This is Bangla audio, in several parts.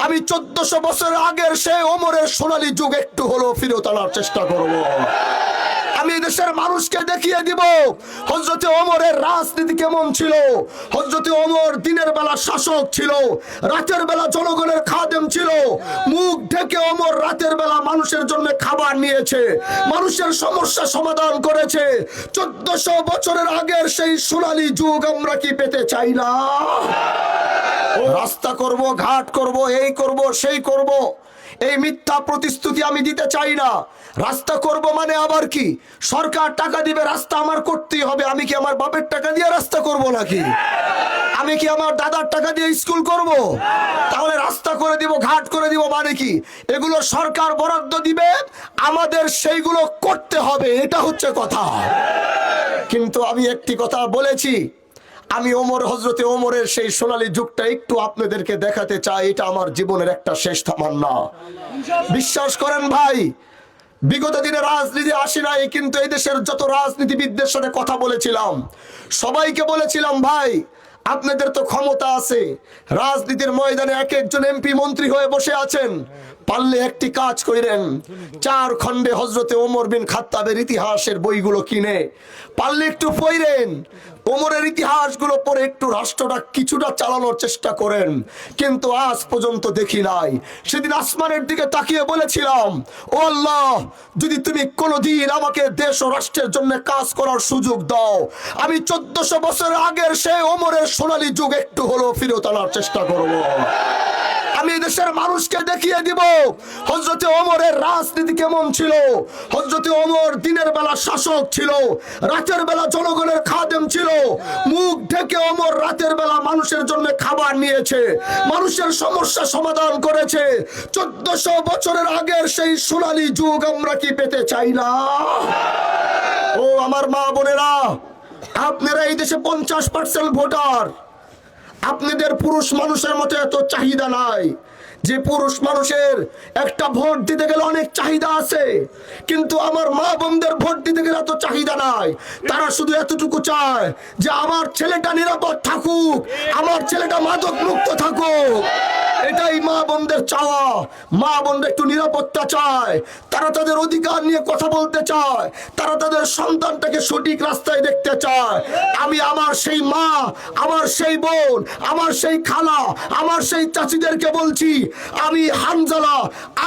আমি 1400 বছর আগের সেই ওমরের সোনালী যুগ একটু হলেও ফিরত আনার চেষ্টা করব। আমি দেশের মানুষকে দেখিয়ে দিব হযরতে ওমরের রাজনীতি কেমন ছিল। হযরতে ওমর দিনের বেলা শাসক ছিল, রাতের বেলা জনগণের খাদেম ছিল। মুখ ঢেকে ওমর রাতের বেলা মানুষের জন্য খাবার নিয়েছে, মানুষের সমস্যা সমাধান করেছে। 1400 বছরের আগের সেই সোনালী যুগ আমরা কি পেতে চাই না? রাস্তা করব, ঘাট করব, এই করব, সেই করব, এই মিথ্যা প্রতিশ্রুতি আমি দিতে চাই না। রাস্তা করব মানে আবার কি? সরকার টাকা দিবে, রাস্তা আমার করতেই হবে। আমি কি আমার বাপের টাকা দিয়ে রাস্তা করব নাকি? আমি কি আমার দাদার টাকা দিয়ে স্কুল করব? তাহলে রাস্তা করে দিব, ঘাট করে দিব মানে কি? এগুলো সরকার বরাদ্দ দিবে, আমাদের সেইগুলো করতে হবে, এটা হচ্ছে কথা। কিন্তু আমি একটি কথা বলেছি, আমি ওমর, হযরতে ওমরের সেই সোনালী যুগটা একটু আপনাদেরকে দেখাতে চাই। এটা আমার জীবনের একটা শেষ তামান্না। বিশ্বাস করেন ভাই, বিগত দিনে রাজনীতি আসি নাই, কিন্তু এই দেশের যত রাজনীতিবিদদের সাথে কথা বলেছিলাম, সবাইকে বলেছিলাম ভাই আপনাদের তো ক্ষমতা আছে, রাজনীতির ময়দানে এক একজন এমপি মন্ত্রী হয়ে বসে আছেন, পারলে একটি কাজ করেন, 4 খণ্ডে হযরতে ওমর বিন খাত্তাবের ইতিহাসের বইগুলো কিনে পারলে একটু পড়েন। ওমরের ইতিহাসগুলো পড়ে একটু রাষ্ট্রটা কিছুটা চালানোর চেষ্টা করেন। কিন্তু আজ পর্যন্ত দেখি নাই। সেদিন আসমানের দিকে তাকিয়ে বলেছিলাম, ও আল্লাহ, যদি তুমি কোনোদিন আমাকে দেশ ও রাষ্ট্রের জন্য কাজ করার সুযোগ দাও, আমি 1400 বছর আগের সেই ওমরের সোনালী যুগ একটু হলেও ফিরত আনার চেষ্টা করব। আমি দেশের মানুষকে দেখিয়ে দিব হযরতে ওমরের রাজনীতি কেমন ছিল। হযরতে ওমর দিনের বেলা শাসক ছিল, রাতের বেলা জনগণের খাদেম ছিল। মুখ ঢেকে ওমর রাতের বেলা মানুষের জন্য খাবার নিয়েছে, মানুষের সমস্যা সমাধান করেছে। 1400 বছরের আগের সেই সোনালী যুগ আমরা কি পেতে চাই না? ও আমার মা বোনেরা, আপনারা এই দেশে 50% ভোটার। আপনাদের পুরুষ মানুষের মতো এত চাহিদা নাই। যে পুরুষ মানুষের একটা ভোট দিতে গেলে অনেক চাহিদা আছে, কিন্তু আমার মা বোনদের ভোট দিতে গেলে এত চাহিদা নাই। তারা শুধু এতটুকু চায় যে আমার ছেলেটা নিরাপদ থাকুক, আমার ছেলেটা মাদক মুক্ত থাকুক। এটাই মা বোনদের চাওয়া। মা বোনরা একটু নিরাপত্তা চায়, তারা তাদের অধিকার নিয়ে কথা বলতে চায়, তারা তাদের সন্তানটাকে সঠিক রাস্তায় দেখতে চায়। আমি আমার সেই মা, আমার সেই বোন, আমার সেই খালা, আমার সেই চাচিদেরকে বলছি, আমি হানজালা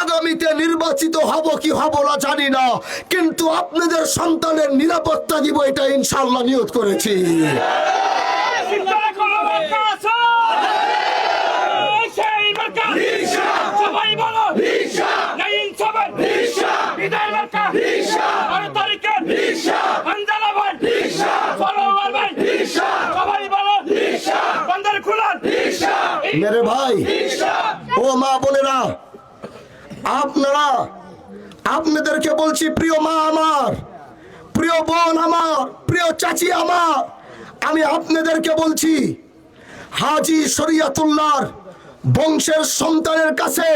আগামীতে নির্বাচিত হব কি হব না জানি না, কিন্তু আপনাদের সন্তানের নিরাপত্তা দিব, এটা ইনশাআল্লাহ নিয়ত করেছি। মেরে ভাই ও মা বোনেরা, আপনারা, আপনাদেরকে বলছি, প্রিয় মা আমার, প্রিয় বোন আমার, প্রিয় চাচি আমার, আমি আপনাদেরকে বলছি, হাজী শরিয়তুল্লাহর বংশের সন্তানের কাছে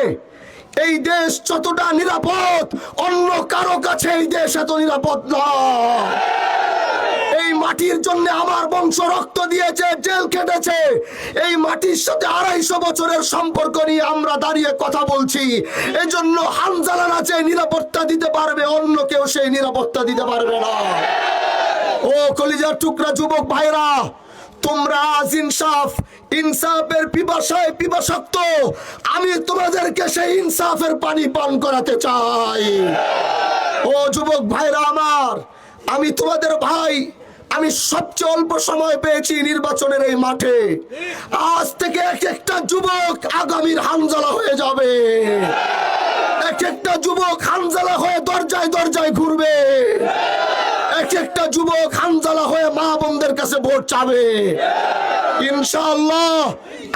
এই দেশ যতটা নিরাপদ, অন্য কারো কাছে এই দেশ এত নিরাপদ না। এই মাটির জন্য আমার বংশ রক্ত দিয়েছে, জেল কেটেছে। এই মাটির সাথে 250 বছরের সম্পর্ক নিয়ে আমরা দাঁড়িয়ে কথা বলছি। এই জন্য হানজালা না যে নিরাপত্তা দিতে পারবে, অন্য কেউ সেই নিরাপত্তা দিতে পারবে না। ও কলিজার টুকরা যুবক ভাইরা, তোমরা আজ ইনসাফের পিপাসায় পিপাসাক্ত। আমি তোমাদেরকে সেই ইনসাফের পানি পান করাতে চাই। ও যুবক ভাইরা আমার, আমি তোমাদের ভাই। আমি সবচেয়ে অল্প সময় পেয়েছি নির্বাচনের এই মাঠে। আজ থেকে এক একটা যুবক আগামীর হানজালা হয়ে যাবে। এক একটা যুবক হানজালা হয়ে দরজায় দরজায় ঘুরবে। এক একটা যুবক হানজালা হয়ে মা বোনদের কাছে ভোট চাবে। ইনশাআল্লাহ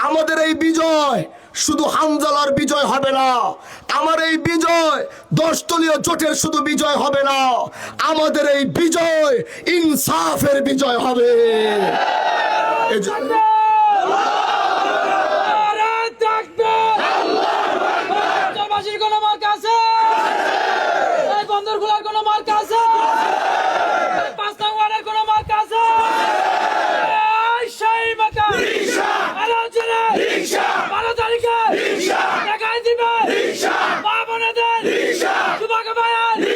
আমাদের এই বিজয় শুধু হানজালার বিজয় হবে না। আমার এই বিজয় 10 দলীয় জোটের শুধু বিজয় হবে না। আমাদের এই বিজয় ইনসাফের বিজয় হবে। Risha! কামাল